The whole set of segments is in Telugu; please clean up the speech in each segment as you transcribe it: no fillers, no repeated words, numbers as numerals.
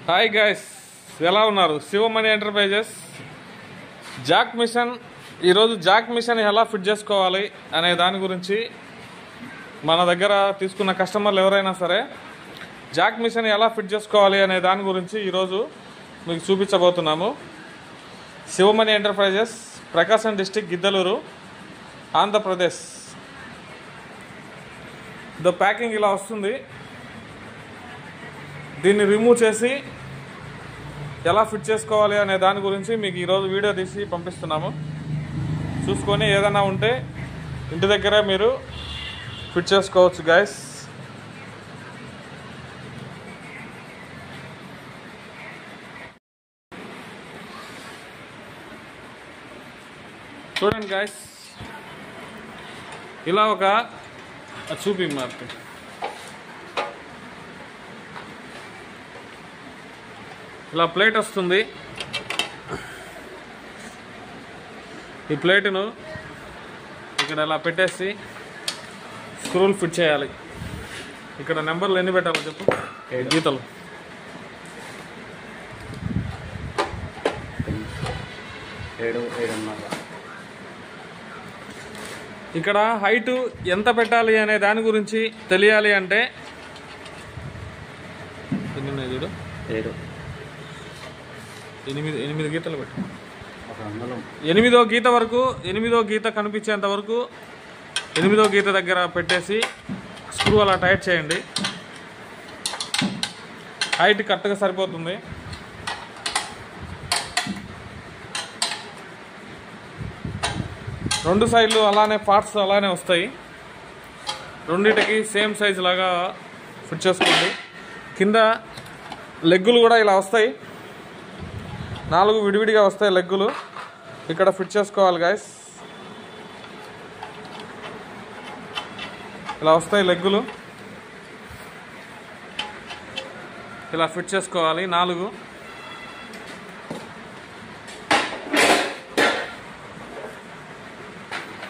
హాయ్ గైస్, ఎలా ఉన్నారు? Sivamani enterprises jack machine. ఈరోజు జాక్ మిషన్ ఎలా ఫిట్ చేసుకోవాలి అనే దాని గురించి మన దగ్గర తీసుకున్న కస్టమర్లు ఎవరైనా సరే జాక్ మిషన్ ఎలా ఫిట్ చేసుకోవాలి అనే దాని గురించి ఈరోజు మీకు చూపించబోతున్నాము. శివమణి ఎంటర్ప్రైజెస్, ప్రకాశం డిస్టిక్, గిద్దలూరు, ఆంధ్రప్రదేశ్. ప్యాకింగ్ ఇలా వస్తుంది. దీన్ని రిమూవ్ చేసి ఎలా ఫిట్ చేసుకోవాలి అనే దాని గురించి మీకు ఈరోజు వీడియో తీసి పంపిస్తున్నాము. చూసుకొని ఏదైనా ఉంటే ఇంటి దగ్గరే మీరు ఫిట్ చేసుకోవచ్చు గైస్. చూడండి గైస్, ఇలా ఒక చూపి మార్కెట్ ఇలా ప్లేట్ వస్తుంది. ఈ ప్లేటును ఇక్కడ ఇలా పెట్టేసి స్క్రూలు ఫిట్ చేయాలి. ఇక్కడ నెంబర్లు ఎన్ని పెట్టాలో చెప్పు. గీతలు 7 ఇక్కడ హైటు ఎంత పెట్టాలి అనే దాని గురించి తెలియాలి అంటే చూడు, 8 గీతలు పెట్టు. 8వ గీత వరకు, 8వ గీత కనిపించేంత వరకు 8వ గీత దగ్గర పెట్టేసి స్క్రూ అలా టైట్ చేయండి. హైట్ కరెక్ట్గా సరిపోతుంది. రెండు సైడ్లు అలానే పార్ట్స్ అలానే వస్తాయి. రెండింటికి సేమ్ సైజు లాగా ఫిట్ చేసుకోండి. కింద లెగ్గులు కూడా ఇలా వస్తాయి. 4 విడివిడిగా వస్తాయి లెగ్గులు. ఇక్కడ ఫిట్ చేసుకోవాలి గైస్. ఇలా వస్తాయి లెగ్గులు. ఇలా ఫిట్ చేసుకోవాలి 4.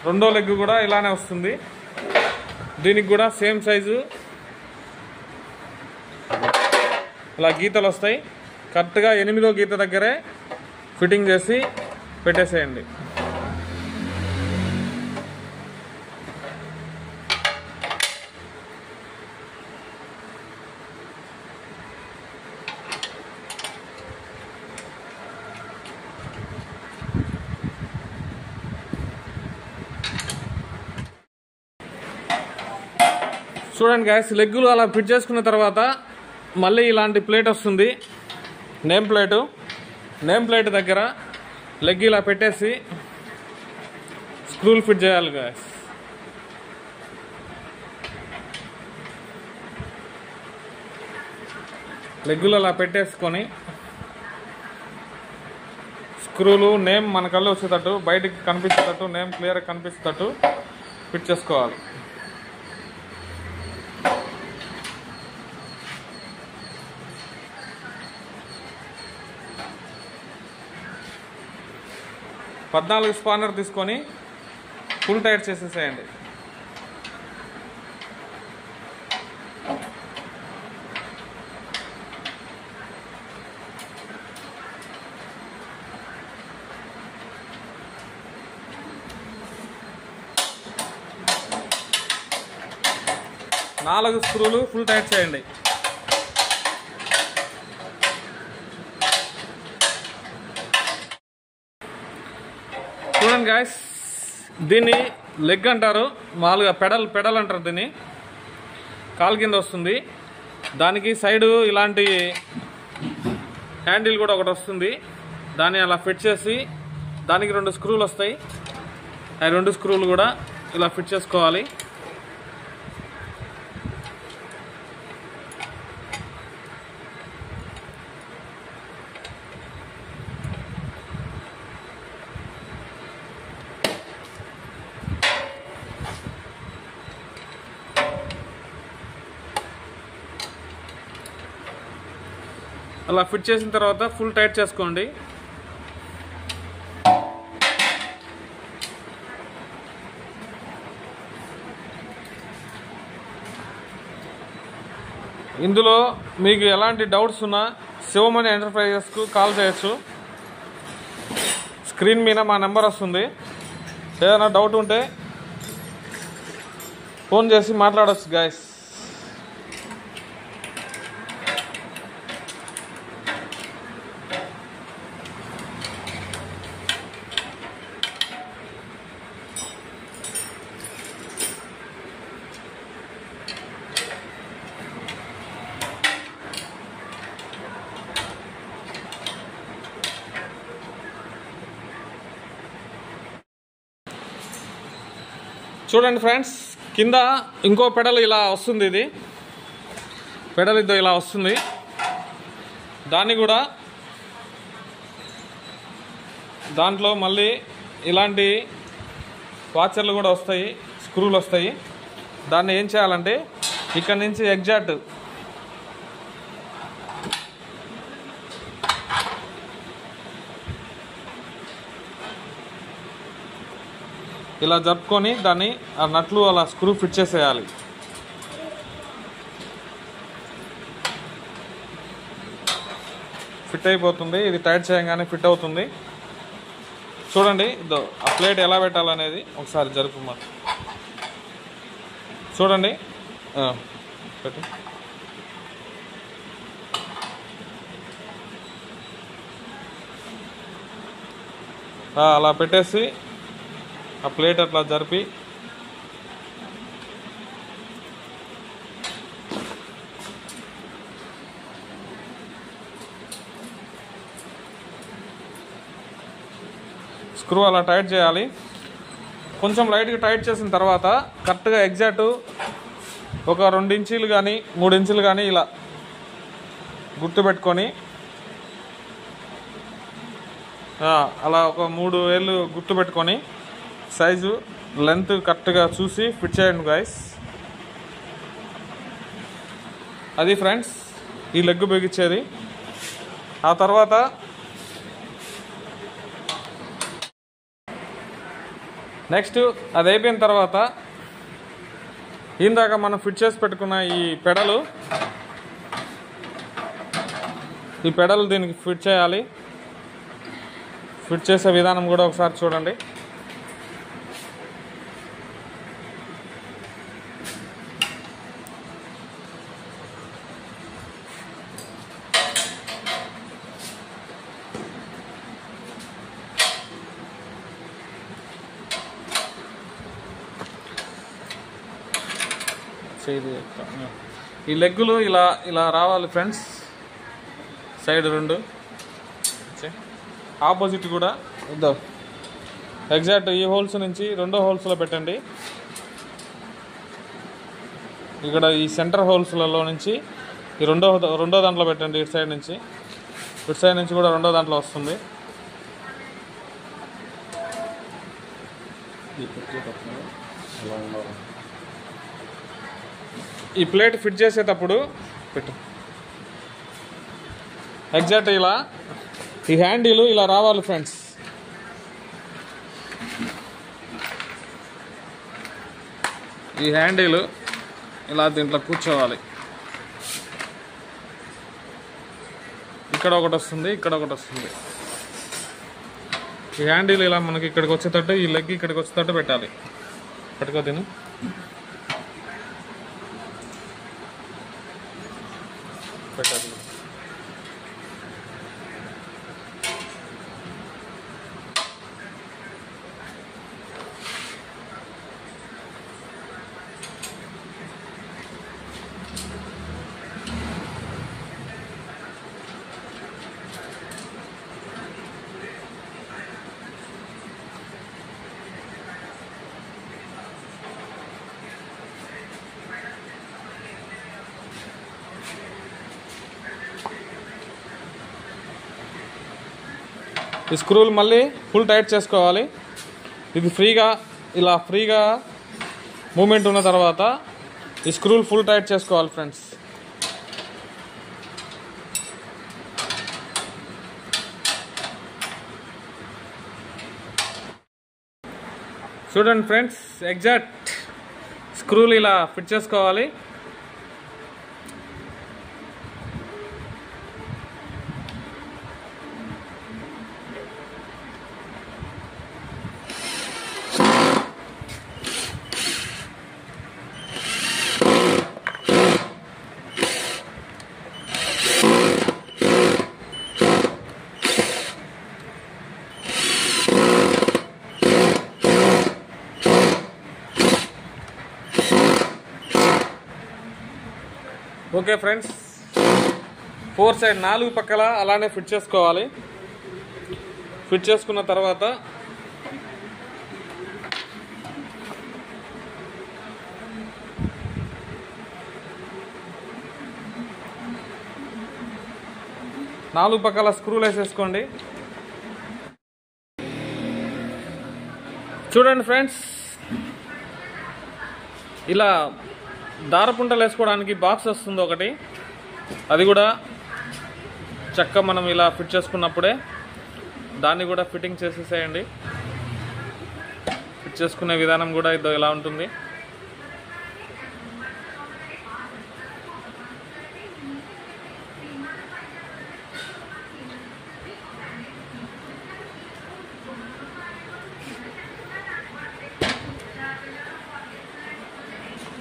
రెండో లెగ్ కూడా ఇలానే వస్తుంది. దీనికి కూడా సేమ్ సైజు ఇలా గీతలు వస్తాయి. కరెక్ట్గా 8వ గీత దగ్గరే ఫిట్టింగ్ చేసి పెట్టేసేయండి. చూడండి గాయస్, లెగ్గులు అలా ఫిట్ చేసుకున్న తర్వాత మళ్ళీ ఇలాంటి ప్లేట్ వస్తుంది. నేమ్ ప్లేట్ దగ్గర లెగ్ ఇలా పెట్టేసి స్క్రూలు ఫిట్ చేయాలి గాయస్. లెగ్గులు అలా పెట్టేసుకొని స్క్రూలు నేమ్ మన కళ్ళు వచ్చేటట్టు, బయటికి కనిపించేటట్టు, నేమ్ క్లియర్గా కనిపించేటట్టు ఫిట్ చేసుకోవాలి. పద్నాలుగు స్పానర్ తీసుకొని ఫుల్ టైట్ చేసేసేయండి. నాలుగు స్క్రూలు ఫుల్ టైట్ చేయండి. చూడండి గాయస్, దీన్ని లెగ్ అంటారు, మామూలుగా పెడల్ అంటారు. దీన్ని కాలు కింద వస్తుంది. దానికి సైడు ఇలాంటి హ్యాండిల్ కూడా ఒకటి వస్తుంది. దాన్ని అలా ఫిట్ చేసి దానికి 2 స్క్రూలు వస్తాయి. ఆ 2 స్క్రూలు కూడా ఇలా ఫిట్ చేసుకోవాలి. అలా ఫిట్ చేసిన తర్వాత ఫుల్ టైట్ చేసుకోండి. ఇందులో మీకు ఎలాంటి డౌట్స్ ఉన్నా శివమణి ఎంటర్ప్రైజెస్కు కాల్ చేయొచ్చు. స్క్రీన్ మీద మా నెంబర్ వస్తుంది. ఏదైనా డౌట్ ఉంటే ఫోన్ చేసి మాట్లాడవచ్చు గాయస్. చూడండి ఫ్రెండ్స్, కింద ఇంకో పెడల్ ఇలా వస్తుంది. ఇది పెడల్ ఇదో ఇలా వస్తుంది. దాన్ని కూడా దాంట్లో మళ్ళీ ఇలాంటి వాచర్లు కూడా వస్తాయి, స్క్రూలు వస్తాయి. దాన్ని ఏం చేయాలంటే ఇక్కడ నుంచి ఎగ్జాక్ట్ ఇలా జరుపుకొని దాన్ని ఆ నట్లు అలా స్క్రూ ఫిట్ చేసేయాలి. ఫిట్ అయిపోతుంది. ఇది టైట్ చేయగానే ఫిట్ అవుతుంది. చూడండి ఇదో ఆ ప్లేట్ ఎలా పెట్టాలనేది ఒకసారి జరుపు. మరి చూడండి పెట్టు. అలా పెట్టేసి ఆ ప్లేట్ అట్లా జరిపి స్క్రూ అలా టైట్ చేయాలి. కొంచెం లైట్గా టైట్ చేసిన తర్వాత కరెక్ట్గా ఎగ్జాక్ట్ ఒక 2 ఇంచీలు కానీ 3 ఇంచులు కానీ ఇలా గుర్తుపెట్టుకొని అలా ఒక 3 వేలు గుర్తుపెట్టుకొని సైజు లెంత్ కరెక్ట్గా చూసి ఫిట్ చేయండి గాయస్. అది ఫ్రెండ్స్ ఈ లెగ్ బిగించేది. ఆ తర్వాత నెక్స్ట్ అది అయిపోయిన తర్వాత ఇందాక మనం ఫిట్ చేసి పెట్టుకున్న ఈ పెడల్ దీనికి ఫిట్ చేయాలి. ఫిట్ చేసే విధానం కూడా ఒకసారి చూడండి. ఈ లెగ్గులు ఇలా ఇలా రావాలి ఫ్రెండ్స్. సైడ్ 2 ఆపోజిట్ కూడా ఇద్దాం. ఎగ్జాక్ట్ ఈ హోల్స్ నుంచి 2 హోల్స్లో పెట్టండి. ఇక్కడ ఈ సెంటర్ హోల్స్లలో నుంచి ఈ రెండో దాంట్లో పెట్టండి. ఇటు సైడ్ నుంచి కూడా 2వ దాంట్లో వస్తుంది. ఈ ప్లేట్ ఫిట్ చేసేటప్పుడు పెట్టు ఎగ్జాక్ట్ ఇలా ఈ హ్యాండిల్ ఇలా రావాలి ఫ్రెండ్స్. ఈ హ్యాండిల్ ఇలా దీంట్లో కూర్చోవాలి. ఇక్కడ ఒకటి వస్తుంది, ఇక్కడ ఒకటి వస్తుంది. ఈ హ్యాండిల్ ఇలా మనకి ఇక్కడికి వచ్చేటట్టు, ఈ లెగ్ ఇక్కడికి వచ్చేటట్టు పెట్టాలి. పట్టుకో తిని పెట్టాలి. ఈ స్క్రూలు మళ్ళీ ఫుల్ టైట్ చేసుకోవాలి. ఇది ఇలా ఫ్రీగా మూమెంట్ ఉన్న తర్వాత ఈ స్క్రూలు ఫుల్ టైట్ చేసుకోవాలి ఫ్రెండ్స్. చూడండి ఫ్రెండ్స్, ఎగ్జాక్ట్ స్క్రూలు ఇలా ఫిట్ చేసుకోవాలి. ఓకే ఫ్రెండ్స్, 4 సైడ్ 4 పక్కల అలానే ఫిట్ చేసుకోవాలి. ఫిట్ చేసుకున్న తర్వాత నాలుగు పక్కల స్క్రూలు వేసేసుకోండి. చూడండి ఫ్రెండ్స్, ఇలా దారపుంటలు వేసుకోవడానికి బాక్స్ వస్తుంది ఒకటి, అది కూడా చక్కగా మనం ఇలా ఫిట్ చేసుకున్నప్పుడే దాన్ని కూడా ఫిట్టింగ్ చేసేసేయండి. ఫిట్ చేసుకునే విధానం కూడా ఇదో ఇలా ఉంటుంది.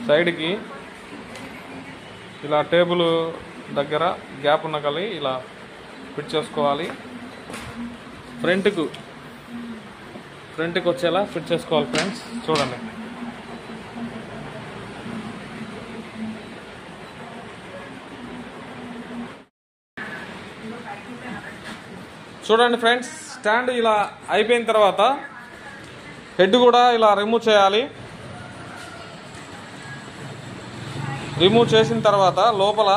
సైడ్కి ఇలా టేబుల్ దగ్గర గ్యాప్ ఉన్న కలిగి ఇలా ఫిట్ చేసుకోవాలి. ఫ్రంట్కి వచ్చేలా ఫిట్ చేసుకోవాలి ఫ్రెండ్స్. చూడండి, చూడండి ఫ్రెండ్స్, స్టాండ్ ఇలా అయిపోయిన తర్వాత హెడ్ కూడా ఇలా రిమూవ్ చేయాలి. రిమూవ్ చేసిన తర్వాత లోపల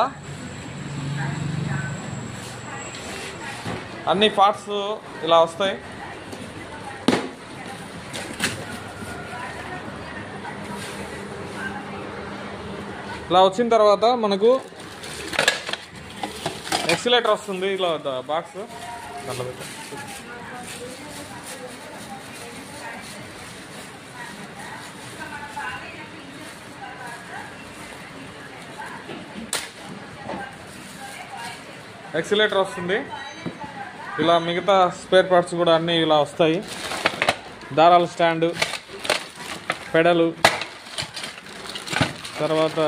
అన్ని పార్ట్స్ ఇలా వస్తాయి. ఇలా వచ్చిన తర్వాత మనకు ఎక్సిలేటర్ వస్తుంది. ఇలా బాక్స్ దాంట్లో పెట్టు. ఎక్సిలేటర్ వస్తుంది. ఇలా మిగతా స్పేర్ పార్ట్స్ కూడా అన్నీ ఇలా వస్తాయి. దారాల స్టాండు, పెడలు, తర్వాత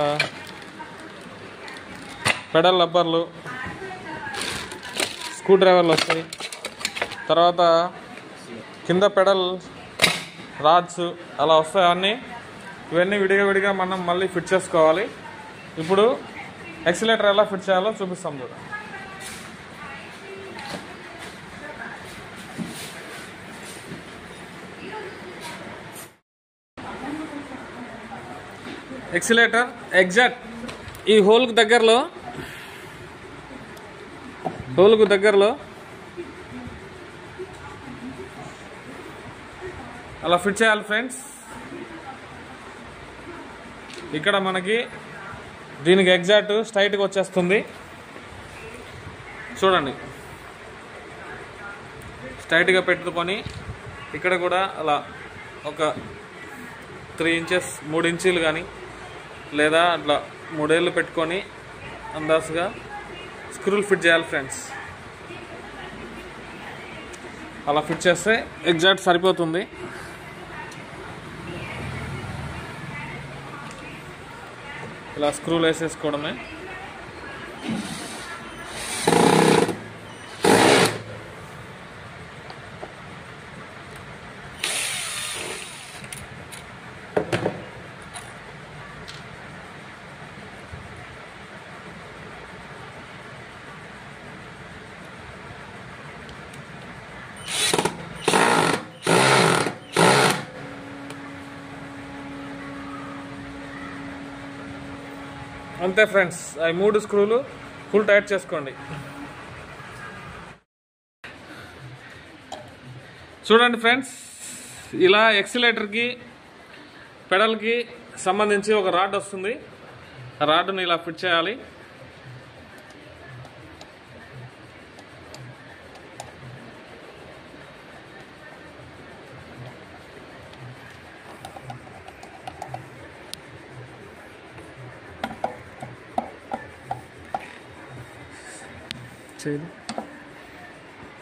పెడల్ రబ్బర్లు, స్క్రూ డ్రైవర్లు వస్తాయి. తర్వాత కింద పెడల్ రాడ్స్ అలా వస్తాయి అన్నీ. ఇవన్నీ విడిగా మనం మళ్ళీ ఫిట్ చేసుకోవాలి. ఇప్పుడు ఎక్సిలేటర్ ఎలా ఫిట్ చేయాలో చూపిస్తాం చూడ. ఎక్సిలేటర్ ఎగ్జాక్ట్ ఈ హోల్కు దగ్గరలో అలా ఫిట్ చేయాలి ఫ్రెండ్స్. ఇక్కడ మనకి దీనికి ఎగ్జాక్ట్ స్ట్రైట్గా వచ్చేస్తుంది. చూడండి, స్ట్రైట్గా పెట్టుకొని ఇక్కడ కూడా అలా ఒక 3 ఇంచెస్ 3 ఇంచీలు కానీ లేదా అట్లా 3 ఏళ్ళు పెట్టుకొని అందాజుగా స్క్రూలు ఫిట్ చేయాలి ఫ్రెండ్స్. అలా ఫిట్ చేస్తే ఎగ్జాక్ట్ సరిపోతుంది. ఇలా స్క్రూలు వేసేసుకోవడమే. అంతే ఫ్రెండ్స్, అవి 3 స్క్రూలు ఫుల్ టైట్ చేసుకోండి. చూడండి ఫ్రెండ్స్, ఇలా ఎక్సిలేటర్కి పెడల్కి సంబంధించి ఒక రాడ్ వస్తుంది. ఆ రాడ్ని ఇలా ఫిట్ చేయాలి.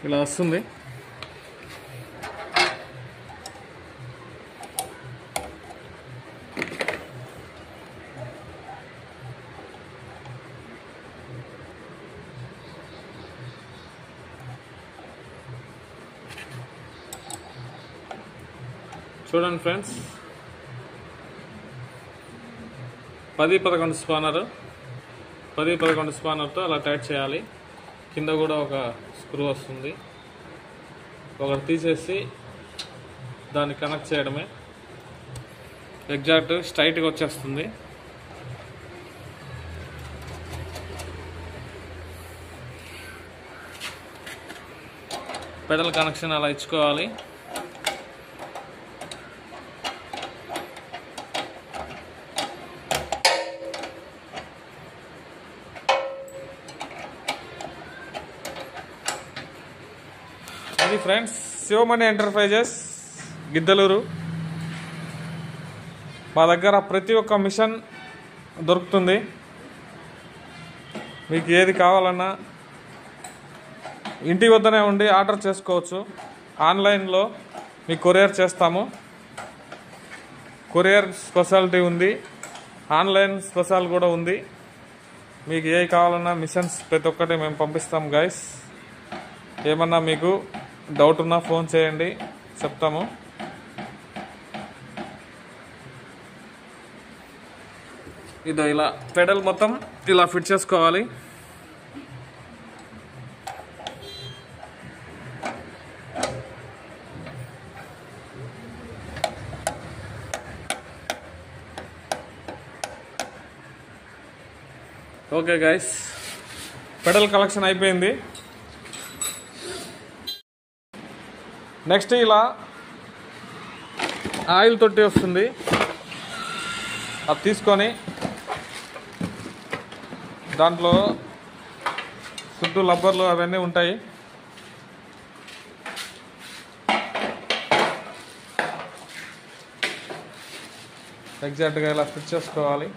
ఇలా వస్తుంది. చూడండి ఫ్రెండ్స్, 10-11 స్పానరు 10-11 స్పానర్తో అలా టైట్ చేయాలి. కింద కూడా ఒక స్క్రూ వస్తుంది, ఒకటి తీసేసి దాన్ని కనెక్ట్ చేయడమే. ఎగ్జాక్ట్ స్ట్రైట్గా వచ్చేస్తుంది. పెడల్ కనెక్షన్ అలా ఇచ్చుకోవాలి. ఇది ఫ్రెండ్స్ శివమణి ఎంటర్ప్రైజెస్ గిద్దలూరు. మా దగ్గర ప్రతి ఒక్క మిషన్ దొరుకుతుంది. మీకు ఏది కావాలన్నా ఇంటి వద్దనే ఉండి ఆర్డర్ చేసుకోవచ్చు. ఆన్లైన్లో మీకు కొరియర్ చేస్తాము. కొరియర్ స్పెషాలిటీ ఉంది, ఆన్లైన్ స్పెషల్ కూడా ఉంది. మీకు ఏ కావాలన్నా మిషన్స్ ప్రతి ఒక్కటి మేము పంపిస్తాం గైస్. ఏమన్నా మీకు డౌట్ ఉన్నా ఫోన్ చేయండి, చెప్తాము. ఇదో ఇలా పెడల్ మొత్తం ఇలా ఫిట్ చేసుకోవాలి. ఓకే గైస్, పెడల్ కలెక్షన్ అయిపోయింది. నెక్స్ట్ ఇలా ఆయిల్ తొట్టి వస్తుంది, అది తీసుకొని దాంట్లో చుట్టూ రబ్బర్లు అవన్నీ ఉంటాయి. ఎగ్జాక్ట్గా ఇలా ఫిట్ చేసుకోవాలి.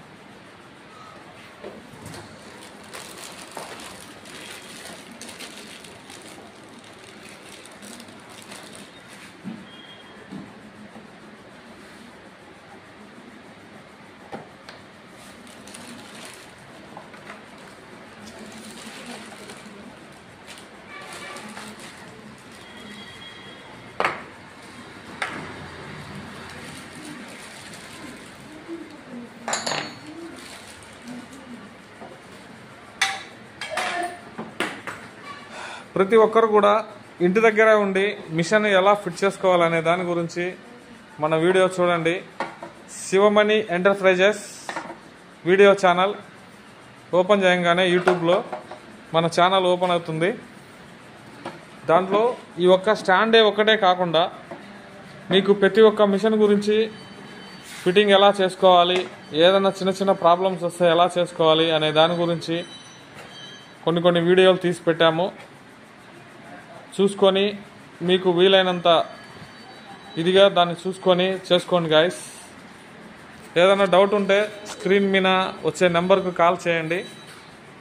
ప్రతి ఒక్కరు కూడా ఇంటి దగ్గరే ఉండి మిషన్ ఎలా ఫిట్ చేసుకోవాలనే దాని గురించి మన వీడియో చూడండి. Sivamani enterprises video channel open చేయగానే యూట్యూబ్లో మన ఛానల్ ఓపెన్ అవుతుంది. దాంట్లో ఈ ఒక్క స్టాండే ఒకటే కాకుండా మీకు ప్రతి ఒక్క మిషన్ గురించి ఫిట్టింగ్ ఎలా చేసుకోవాలి, ఏదైనా చిన్న చిన్న ప్రాబ్లమ్స్ వస్తే ఎలా చేసుకోవాలి అనే దాని గురించి కొన్ని వీడియోలు తీసి పెట్టాము. చూసుకొని మీకు వీలైనంత ఇదిగా దాన్ని చూసుకొని చేసుకోండి గాయస్. ఏదైనా డౌట్ ఉంటే స్క్రీన్ మీద వచ్చే నెంబర్కు కాల్ చేయండి.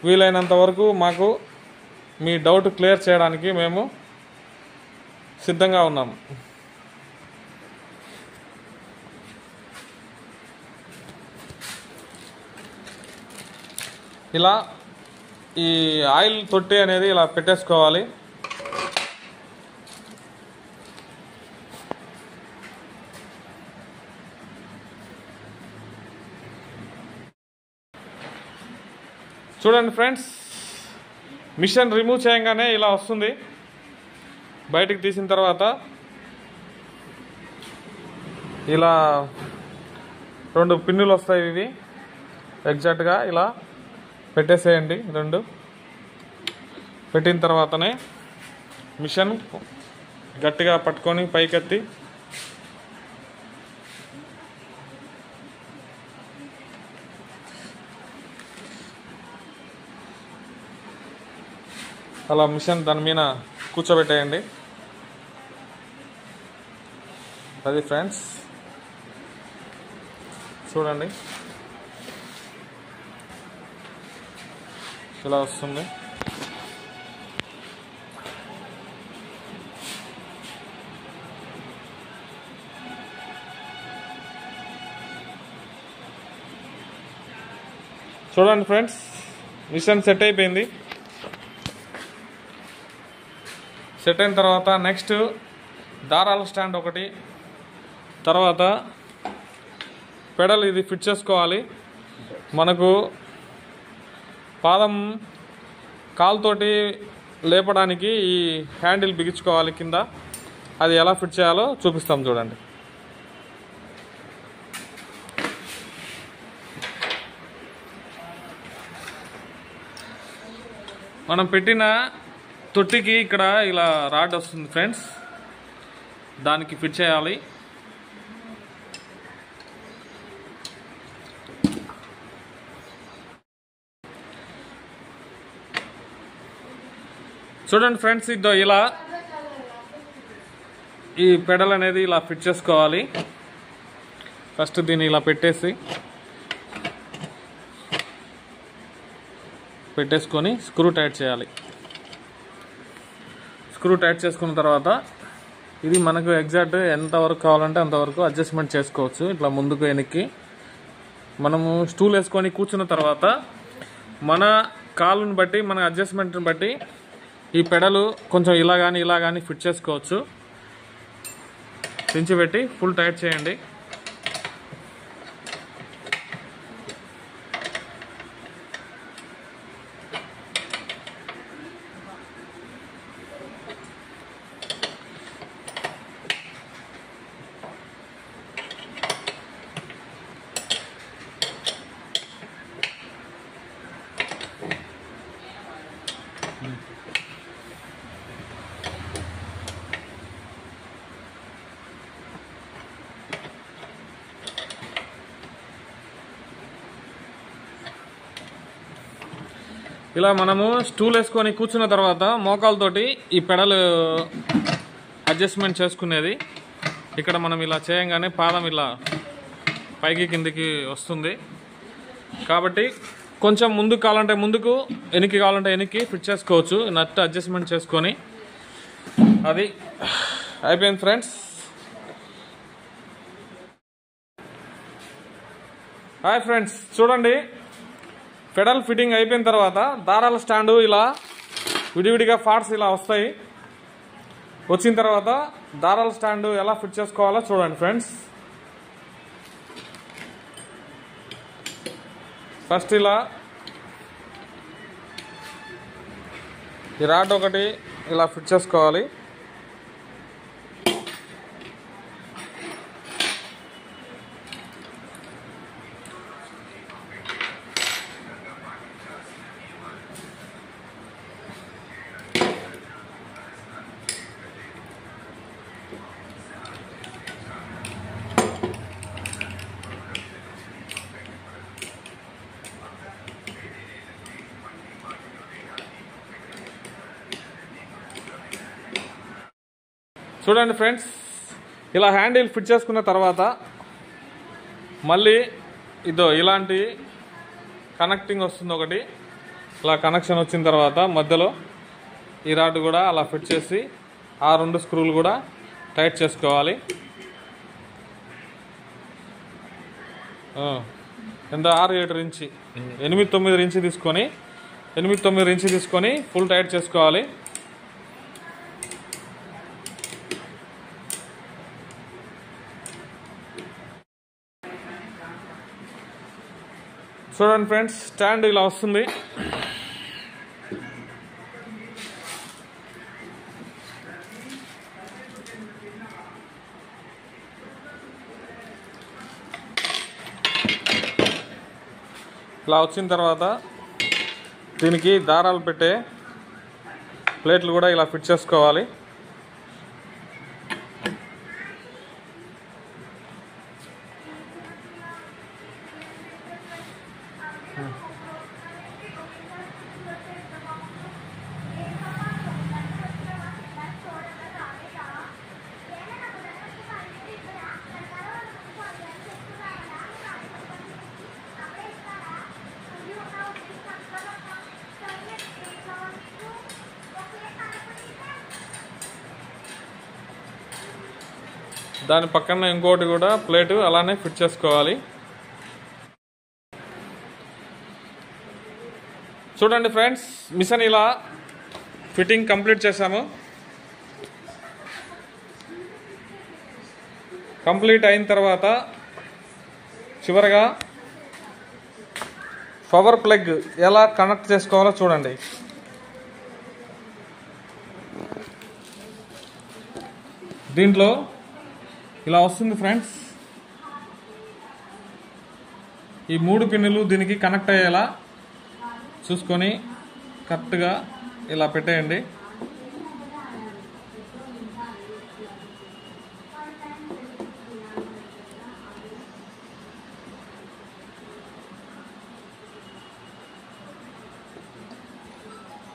వీలైనంత వరకు మాకు మీ డౌట్ క్లియర్ చేయడానికి మేము సిద్ధంగా ఉన్నాము. ఇలా ఈ ఆయిల్ తొట్టి అనేది ఇలా పెట్టేసుకోవాలి. చూడండి ఫ్రెండ్స్, మిషన్ రిమూవ్ చేయగానే ఇలా వస్తుంది. బయటికి తీసిన తర్వాత ఇలా 2 పిన్నులు వస్తాయి. ఇవి ఎగ్జాక్ట్గా ఇలా పెట్టేసేయండి. 2 పెట్టిన తర్వాతనే మిషన్ గట్టిగా పట్టుకొని పైకెత్తి అలా మిషన్ దాని మీద కూర్చోబెట్టేయండి. అది ఫ్రెండ్స్ చూడండి, ఇలా వస్తుంది. చూడండి ఫ్రెండ్స్, మిషన్ సెట్ అయిపోయింది. సెట్ అయిన తర్వాత నెక్స్ట్ దారాల స్టాండ్ ఒకటి, తర్వాత పెడల్ ఇది ఫిట్ చేసుకోవాలి. మనకు పాదం కాలుతోటి లేపడానికి ఈ హ్యాండిల్ బిగించుకోవాలి కింద. అది ఎలా ఫిట్ చేయాలో చూపిస్తాం చూడండి. మనం పెట్టిన తొట్టికి ఇక్కడ ఇలా రాడ్ వస్తుంది ఫ్రెండ్స్, దానికి ఫిట్ చేయాలి. చూడండి ఫ్రెండ్స్, ఇదో ఇలా ఈ పెడల్ అనేది ఇలా ఫిట్ చేసుకోవాలి. ఫస్ట్ దీన్ని ఇలా పెట్టేసుకొని స్క్రూ టైట్ చేయాలి. స్క్రూ టైట్ చేసుకున్న తర్వాత ఇది మనకు ఎగ్జాక్ట్ ఎంతవరకు కావాలంటే అంతవరకు అడ్జస్ట్మెంట్ చేసుకోవచ్చు. ఇట్లా ముందుకు వెనక్కి మనము స్టూల్ వేసుకొని కూర్చున్న తర్వాత మన కాలుని బట్టి మన అడ్జస్ట్మెంట్ని బట్టి ఈ పెడలు కొంచెం ఇలా కానీ ఫిట్ చేసుకోవచ్చు. దించి పెట్టి ఫుల్ టైట్ చేయండి. ఇలా మనము స్టూల్ వేసుకొని కూర్చున్న తర్వాత మోకాలతోటి ఈ పెడల్ అడ్జస్ట్మెంట్ చేసుకునేది. ఇక్కడ మనం ఇలా చేయంగానే పాదం ఇలా పైకి కిందికి వస్తుంది. కాబట్టి కొంచెం ముందుకు కావాలంటే ముందుకు, వెనక్కి కావాలంటే వెనక్కి ఫిట్ చేసుకోవచ్చు. నట్ అడ్జస్ట్మెంట్ చేసుకొని అది అయిపోయింది ఫ్రెండ్స్. హాయ్ ఫ్రెండ్స్, చూడండి పెడల్ ఫిట్టింగ్ అయిపోయిన తర్వాత దారాల స్టాండు ఇలా విడివిడిగా పార్ట్స్ ఇలా వస్తాయి. వచ్చిన తర్వాత దారాల స్టాండు ఎలా ఫిట్ చేసుకోవాలో చూడండి ఫ్రెండ్స్. ఫస్ట్ ఇలా ఈ రాడ్ ఒకటి ఇలా ఫిట్ చేసుకోవాలి. చూడండి ఫ్రెండ్స్, ఇలా హ్యాండిల్ ఫిట్ చేసుకున్న తర్వాత మళ్ళీ ఇదో ఇలాంటి కనెక్టింగ్ వస్తుంది ఒకటి. ఇలా కనెక్షన్ వచ్చిన తర్వాత మధ్యలో ఈ రాడ్ కూడా అలా ఫిట్ చేసి ఆ 2 స్క్రూలు కూడా టైట్ చేసుకోవాలి. ఎంత 6-7 ఇంచి 8-9 ఇంచి తీసుకొని 8-9 ఇంచి తీసుకొని ఫుల్ టైట్ చేసుకోవాలి. చూడండి ఫ్రెండ్స్, స్టాండ్ ఇలా వస్తుంది. ఇలా వచ్చిన తర్వాత దీనికి దారాలు పెట్టే ప్లేట్లు కూడా ఇలా ఫిట్ చేసుకోవాలి. దాని పక్కన ఇంకోటి కూడా ప్లేటు అలానే ఫిట్ చేసుకోవాలి. చూడండి ఫ్రెండ్స్, మిషన్ ఇలా ఫిట్టింగ్ కంప్లీట్ చేసాము. కంప్లీట్ అయిన తర్వాత చివరగా పవర్ ప్లగ్ ఎలా కనెక్ట్ చేసుకోవాలో చూడండి. దీంట్లో ఇలా వస్తుంది ఫ్రెండ్స్. ఈ 3 పిన్నులు దీనికి కనెక్ట్ అయ్యేలా చూసుకొని కరెక్ట్గా ఇలా పెట్టేయండి.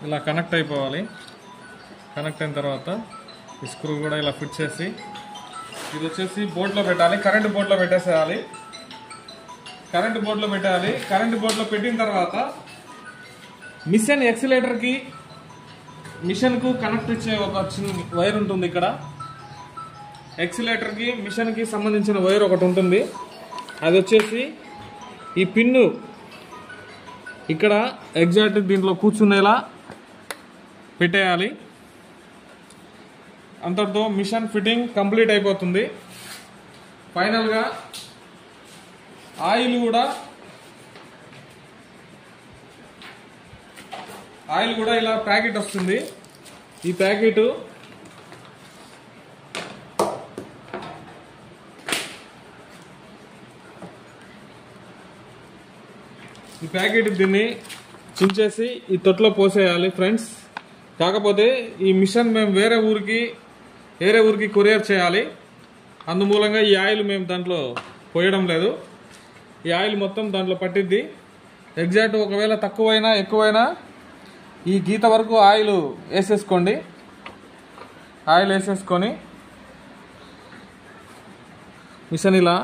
ఇలా కనెక్ట్ అయిపోవాలి. కనెక్ట్ అయిన తర్వాత ఈ స్క్రూ కూడా ఇలా ఫిట్ చేసి ఇది వచ్చేసి బోర్డులో పెట్టాలి. కరెంటు బోర్డులో పెట్టేసేయాలి. కరెంటు బోర్డులో పెట్టాలి. కరెంటు బోర్డులో పెట్టిన తర్వాత మిషన్ ఎక్సిలేటర్కి మిషన్కు కనెక్ట్ ఇచ్చే ఒక చిన్న వైర్ ఉంటుంది. ఇక్కడ ఎక్సిలేటర్కి మిషన్కి సంబంధించిన వైర్ ఒకటి ఉంటుంది. అది వచ్చేసి ఈ పిన్ను ఇక్కడ ఎగ్జాక్ట్ దీంట్లో కూర్చునేలా పెట్టేయాలి. అంతటితో మిషన్ ఫిట్టింగ్ కంప్లీట్ అయిపోతుంది. ఫైనల్గా ఆయిల్ కూడా ఇలా ప్యాకెట్ వస్తుంది. ఈ ప్యాకెట్ దీన్ని చించేసి ఈ తొట్లో పోసేయాలి ఫ్రెండ్స్. కాకపోతే ఈ మిషన్ మేము వేరే ఊరికి కొరియర్ చేయాలి. అందుమూలంగా ఈ ఆయిల్ మేము దాంట్లో పోయడం లేదు. ఈ ఆయిల్ మొత్తం దాంట్లో పట్టిద్ది. ఎగ్జాక్ట్ ఒకవేళ తక్కువైనా ఎక్కువైనా ఈ గీత వరకు ఆయిల్ వేసేసుకోండి. ఆయిల్ వేసేసుకొని మిషన్ ఇలా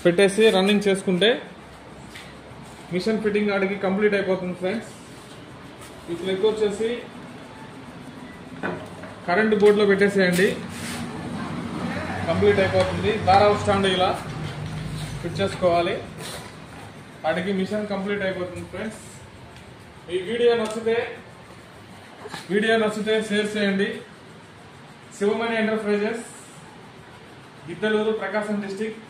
పెట్టేసి రన్నింగ్ చేసుకుంటే మిషన్ ఫిట్టింగ్ ఆడికి కంప్లీట్ అయిపోతుంది ఫ్రెండ్స్. ఈ ప్లగ్ వచ్చేసి కరెంటు బోర్డులో పెట్టేసేయండి. కంప్లీట్ అయిపోతుంది. దారాల స్టాండ్ ఇలా ఫిట్ చేసుకోవాలి. వాటికి మిషన్ కంప్లీట్ అయిపోతుంది ఫ్రెండ్స్. ఈ వీడియో నచ్చితే షేర్ చేయండి. శివమణి ఎంటర్ప్రైజెస్, గిద్దలూరు, ప్రకాశం డిస్ట్రిక్ట్.